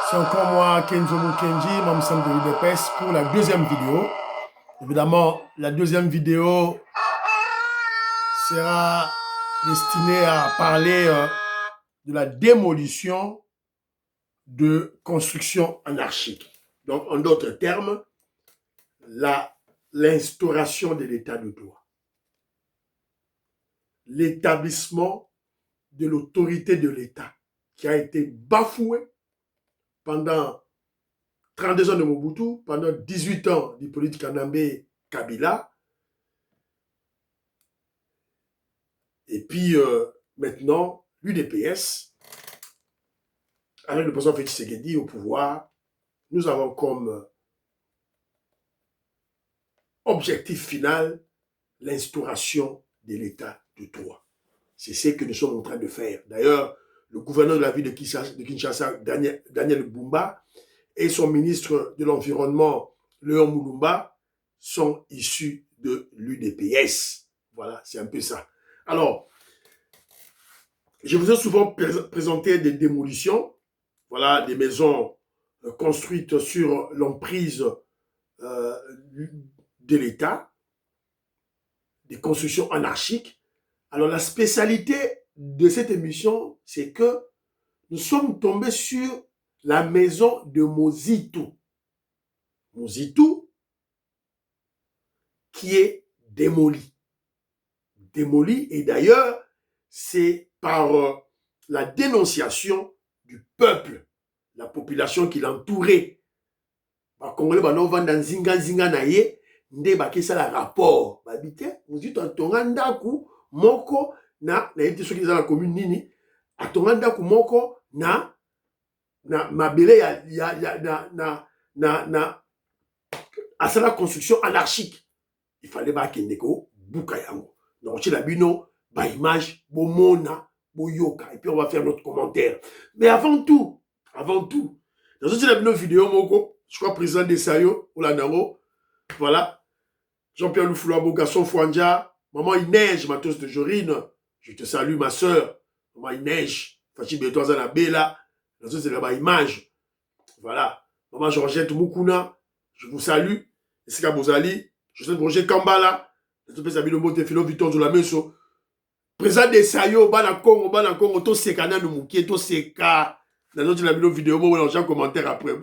C'est encore moi, Kenzo Mukenji, membre de l'UDPS, pour la deuxième vidéo. Évidemment, la deuxième vidéo sera destinée à parler de la démolition de constructions anarchiques. Donc, en d'autres termes, l'instauration de l'état de droit. L'établissement de l'autorité de l'État qui a été bafoué pendant 32 ans de Mobutu, pendant 18 ans d'Hippolyte Kanambe Kabila, et puis maintenant, l'UDPS, avec le président Félix Tshisekedi au pouvoir, nous avons comme objectif final l'instauration de l'état de droit. C'est ce que nous sommes en train de faire. D'ailleurs, le gouverneur de la ville de Kinshasa, Daniel Bumba, et son ministre de l'Environnement, Léon Moulumba, sont issus de l'UDPS. Voilà, c'est un peu ça. Alors, je vous ai souvent présenté des démolitions, voilà, des maisons construites sur l'emprise de l'État, des constructions anarchiques. Alors, la spécialité de cette émission, c'est que nous sommes tombés sur la maison de Mozitu. Mozitu, qui est démolie. Démolie, et d'ailleurs, c'est par la dénonciation du peuple, la population qui l'entourait. Les Congolais, ils vont dans Zinga na ye, nde bakisa la rapport. Babite, Mozitu atonga ndaku moko na yete soki za la commune nini, atonga ndaku moko na mabele à la construction anarchique. Il fallait pas qu'il y ait bouka yango. Donc, chez la bino, ba image, bo mona, bo yoka. Et puis, on va faire notre commentaire. Mais avant tout, dans cette vidéo, je crois président de Sayo, Olanaro, voilà, Jean-Pierre Loufoula, Bogasson Fouanja, maman il neige, Matos de Jorine, je te salue ma soeur, maman il neige, Fachi Betoza na Bela, dans c'est là-bas image, voilà, maman Georgette Moukouna, je vous salue, Esika Bozali, Joseph Roger Kambala, président de Sayo, Bana Congo, to seka na numukie, to seka, dans notre vidéo, moi, on commentaire après,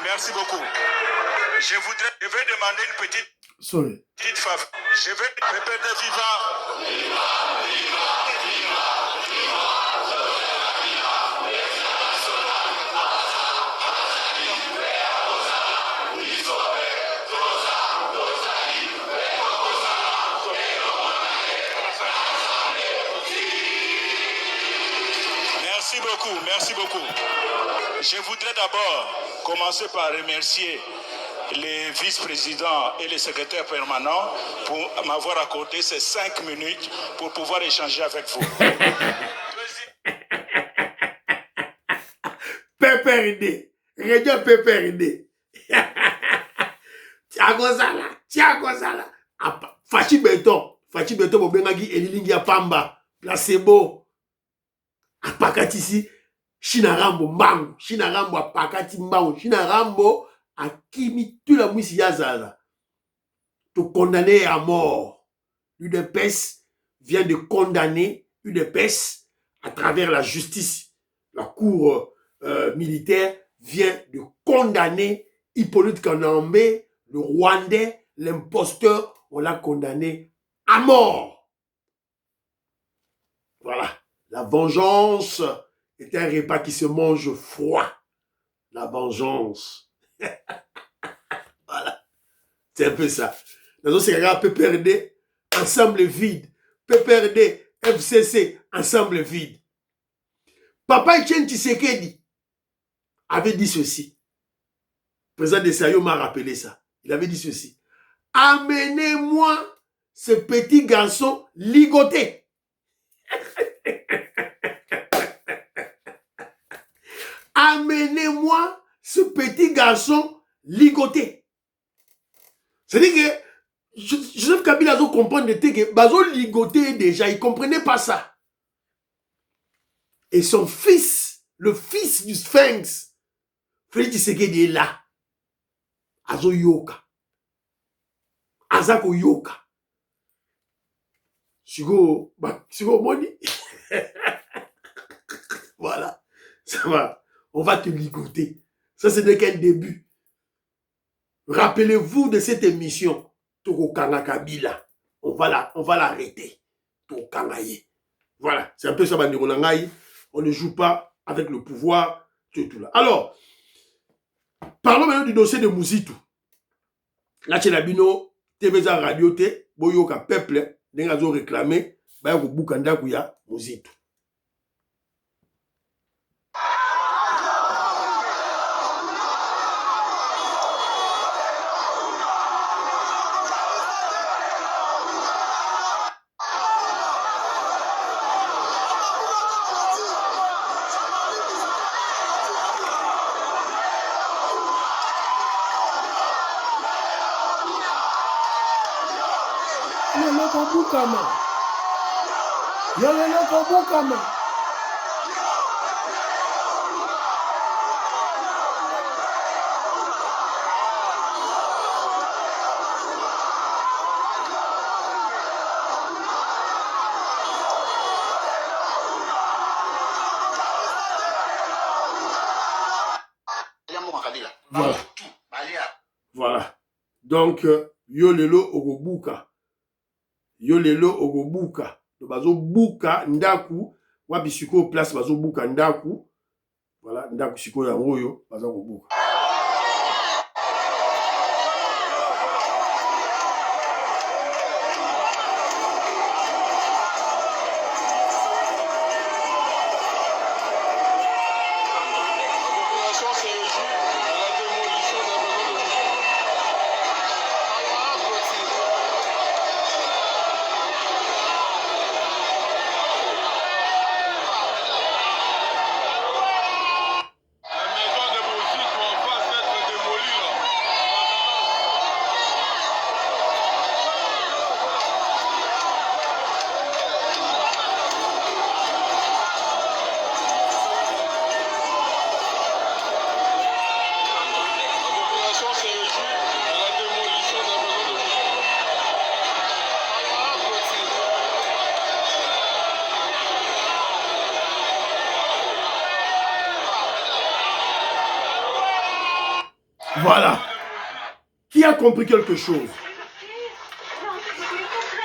Merci beaucoup. Je vais demander une petite faveur. Je vais répéter viva. Merci beaucoup. Je voudrais d'abord commencer par remercier les vice-présidents et les secrétaires permanents pour m'avoir accordé ces 5 minutes pour pouvoir échanger avec vous. PPRD, Radio PPRD. Thiago Zala. Fachi Beton, Bobengagi Elilingia Pamba, Placebo. Apakatisi, Shinarambo Mbangu, Shinarambo Apakati Mbangu, Shinarambo Akimi, tout la mousse Yazala. Te condamner à mort. L'UDPS vient de condamner l'UDPS à travers la justice. La cour militaire vient de condamner Hippolyte Kanambe, le Rwandais, l'imposteur, on l'a condamné à mort. Voilà. La vengeance est un repas qui se mange froid. La vengeance. Voilà. C'est un peu ça. Dans ce cas, PPRD, ensemble vide. PPRD, FCC, ensemble vide. Papa Etienne Tshisekedi avait dit ceci. Le président de Sayo m'a rappelé ça. Il avait dit ceci. Amenez-moi ce petit garçon ligoté. Amenez-moi ce petit garçon ligoté. C'est-à-dire que Joseph Kabila a compris que Bazo ligoté déjà, il ne comprenait pas ça. Et son fils, le fils du Sphinx, Félix Tshisekedi est là. Azo yoka. Azako yoka. Sigo Moni. Voilà. Ça va. On va te ligoter. Ça, ce n'est qu'un début. Rappelez-vous de cette émission. Toko Kanga Kabila. On va l'arrêter. Toko Kangaye. Voilà. C'est un peu ça, Bandironangaï. On ne joue pas avec le pouvoir. Tout là. Alors, parlons maintenant du dossier de Mouzitou. Là, chez la Bino, TVza Radio T, Boyoka Peuple, Nengazo réclamé, Bayako Bukanda Kouya, Mouzitou. Bukama. Voilà. Voilà. Donc, Yolelo Ogobuka. Yolelo Ogobuka. Bazo buka ndaku wapi siko place bazo buka ndaku voilà ndaku siko ya ngoyo bazo buka. Voilà. Qui a compris quelque chose?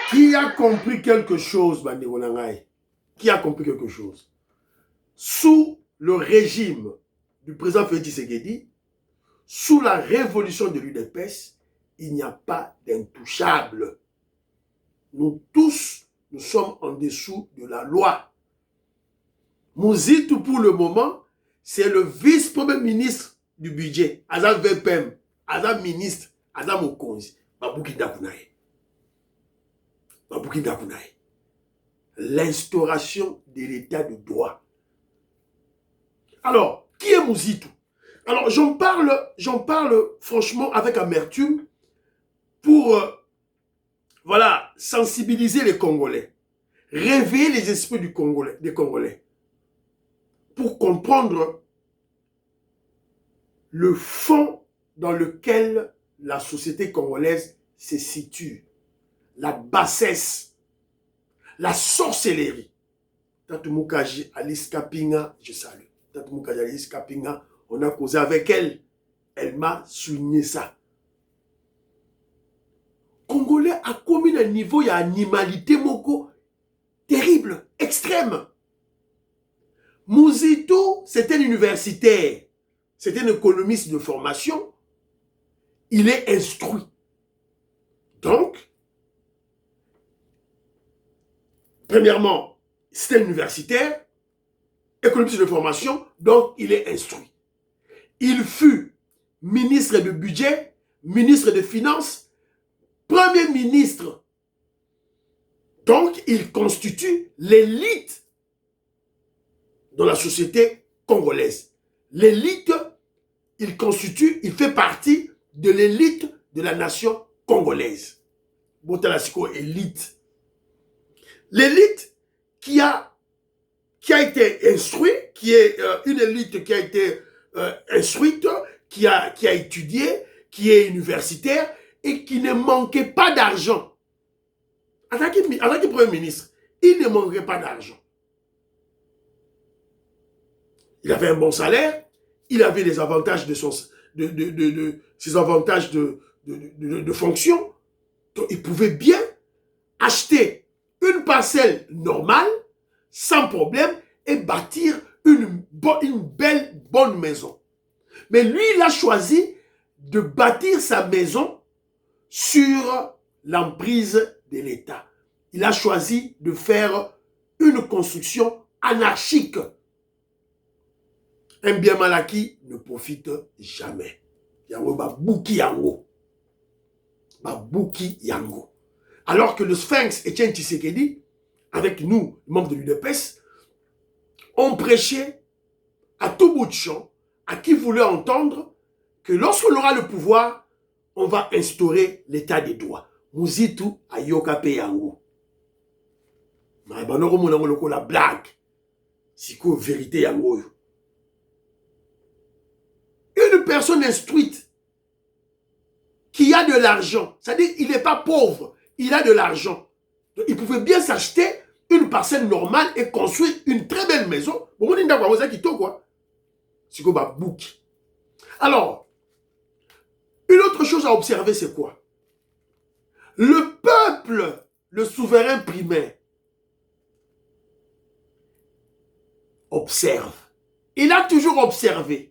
Qui a compris quelque chose, Bandironangaï? Qui a compris quelque chose? Sous le régime du président Félix Tshisekedi, sous la révolution de l'UDPS, il n'y a pas d'intouchable. Nous tous, nous sommes en dessous de la loi. Mouzitou, pour le moment, c'est le vice-premier ministre du budget. Azam VPM, Azam ministre, Azam Okonzi. Babouki Dakunaye. Babouki Dakunaye. L'instauration de l'état de droit. Alors, qui est Mouzitou? Alors, j'en parle franchement avec amertume pour, voilà, sensibiliser les Congolais. Réveiller les esprits des Congolais. Pour comprendre le fond dans lequel la société congolaise se situe. La bassesse, la sorcellerie. Tante Moukaji Alice Kapinga, je salue. Tante Moukaji Alice Kapinga, on a causé avec elle. Elle m'a souligné ça. Congolais a commis un niveau d'animalité moko terrible, extrême. Mouzitou, c'était un universitaire. C'est un économiste de formation. Il est instruit. Donc, premièrement, c'est un universitaire, économiste de formation, donc il est instruit. Il fut ministre de budget, ministre de finances, premier ministre. Donc, il constitue l'élite dans la société congolaise. L'élite, il fait partie de l'élite de la nation congolaise. Botalasiko élite. L'élite qui a été instruite, qui est une élite qui a été instruite, qui a étudié, qui est universitaire et qui ne manquait pas d'argent. En tant que Premier ministre, il ne manquait pas d'argent. Il avait un bon salaire, il avait les avantages de ses avantages de fonction. Donc, il pouvait bien acheter une parcelle normale, sans problème, et bâtir une belle, bonne maison. Mais lui, il a choisi de bâtir sa maison sur l'emprise de l'État. Il a choisi de faire une construction anarchique. Un bien mal acquis ne profite jamais. Yango ba bouki yango. Ba bouki yango. Alors que le Sphinx Etienne Tshisekedi, avec nous, membres de l'UDPS, ont prêché à tout bout de champ, à qui voulait entendre, que lorsqu'on aura le pouvoir, on va instaurer l'état des droits. Muzitu ayoka pe yango. Mais banoro monango loko la blague. Siko vérité yango. Une personne instruite qui a de l'argent, c'est-à-dire il n'est pas pauvre, il a de l'argent. Il pouvait bien s'acheter une parcelle normale et construire une très belle maison. Alors, une autre chose à observer, c'est quoi? Le peuple, le souverain primaire, observe. Il a toujours observé.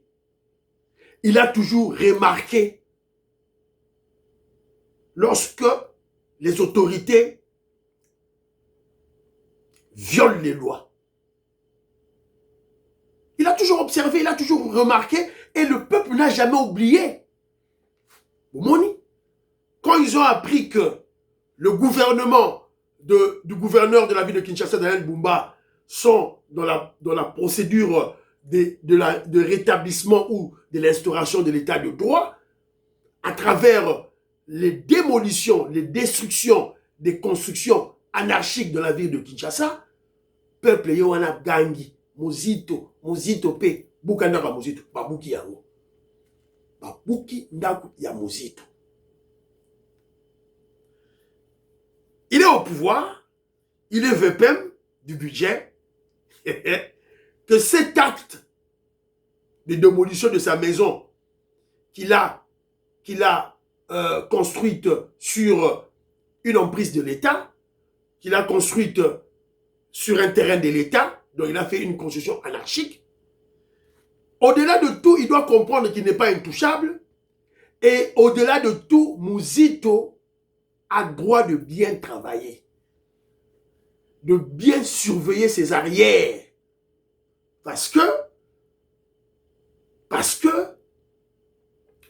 Il a toujours remarqué lorsque les autorités violent les lois. Il a toujours observé, il a toujours remarqué, et le peuple n'a jamais oublié. Quand ils ont appris que le gouvernement du gouverneur de la ville de Kinshasa, Daniel Bumba, sont dans la procédure de rétablissement ou de l'instauration de l'état de droit, à travers les démolitions, les destructions des constructions anarchiques de la ville de Kinshasa, peuple yowana gangi, muzito pe, bukandaka muzito, babuki yango. Babuki ndaku ya muzito. Il est au pouvoir, il est VPM du budget, que cet acte de démolition de sa maison qu'il a construite sur une emprise de l'État, qu'il a construite sur un terrain de l'État, donc il a fait une construction anarchique. Au-delà de tout, il doit comprendre qu'il n'est pas intouchable. Et au-delà de tout, Muzito a droit de bien travailler, de bien surveiller ses arrières. Parce que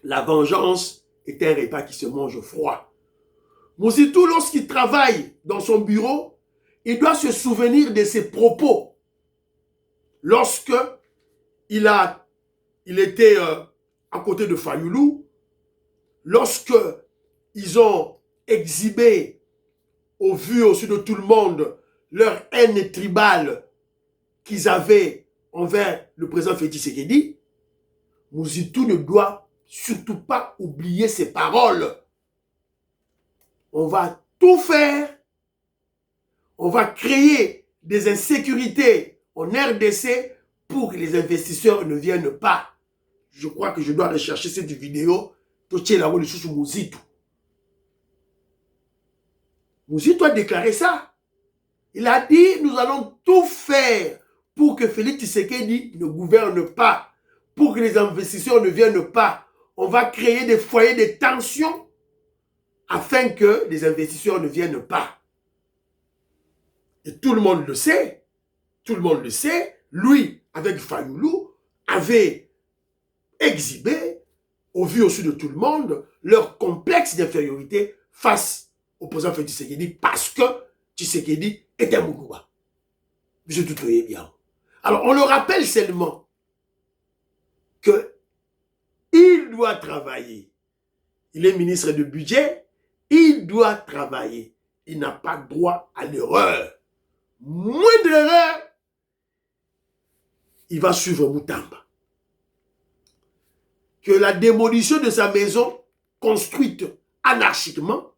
la vengeance est un repas qui se mange froid. Muzito, lorsqu'il travaille dans son bureau, il doit se souvenir de ses propos. Lorsque il était à côté de Fayoulou, lorsque ils ont exhibé au vu au-dessus de tout le monde leur haine tribale qu'ils avaient envers le président Félix Tshisekedi, Muzito ne doit surtout pas oublier ses paroles. On va tout faire, on va créer des insécurités en RDC pour que les investisseurs ne viennent pas. Je crois que je dois rechercher cette vidéo. Muzito. Muzito a déclaré ça. Il a dit, nous allons tout faire pour que Félix Tshisekedi ne gouverne pas, pour que les investisseurs ne viennent pas. On va créer des foyers de tension afin que les investisseurs ne viennent pas. Et tout le monde le sait. Tout le monde le sait. Lui, avec Fayoulou, avait exhibé, au vu au-dessus de tout le monde, leur complexe d'infériorité face au président Félix Tshisekedi parce que Tshisekedi était un Mougouba. Je tout voyez bien. Alors, on le rappelle seulement que il doit travailler. Il est ministre du budget, Il doit travailler. Il n'a pas droit à l'erreur. Moindre erreur, il va suivre Moutamba. Que la démolition de sa maison, construite anarchiquement,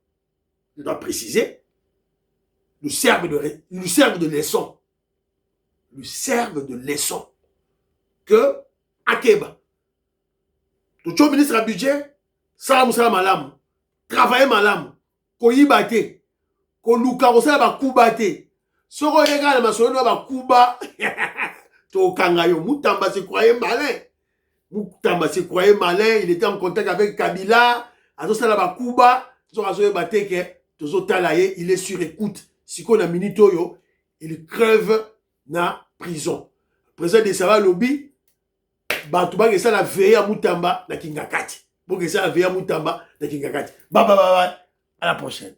je dois préciser, lui serve de leçon. Lui serve de leçon. Que Akeba, tout le ministre à budget, salam malam, travailler malam, koyibate, koluka osala ba kubate, soko yeka na masolo ba kuba, to kangayo, Moutamba se croyait malin. Moutamba se croyait malin, il était en contact avec Kabila, azosala ba kuba, soko bateke, tozo talaye, il est sur écoute. Si qu'on a minitoyo, il crève na prison. Président de Sava Lobby, Batuba que ça la veille à Moutamba na Kingakati. Pour que ça la veille à Moutamba na Kingakati. Bye bye bye bye. À la prochaine.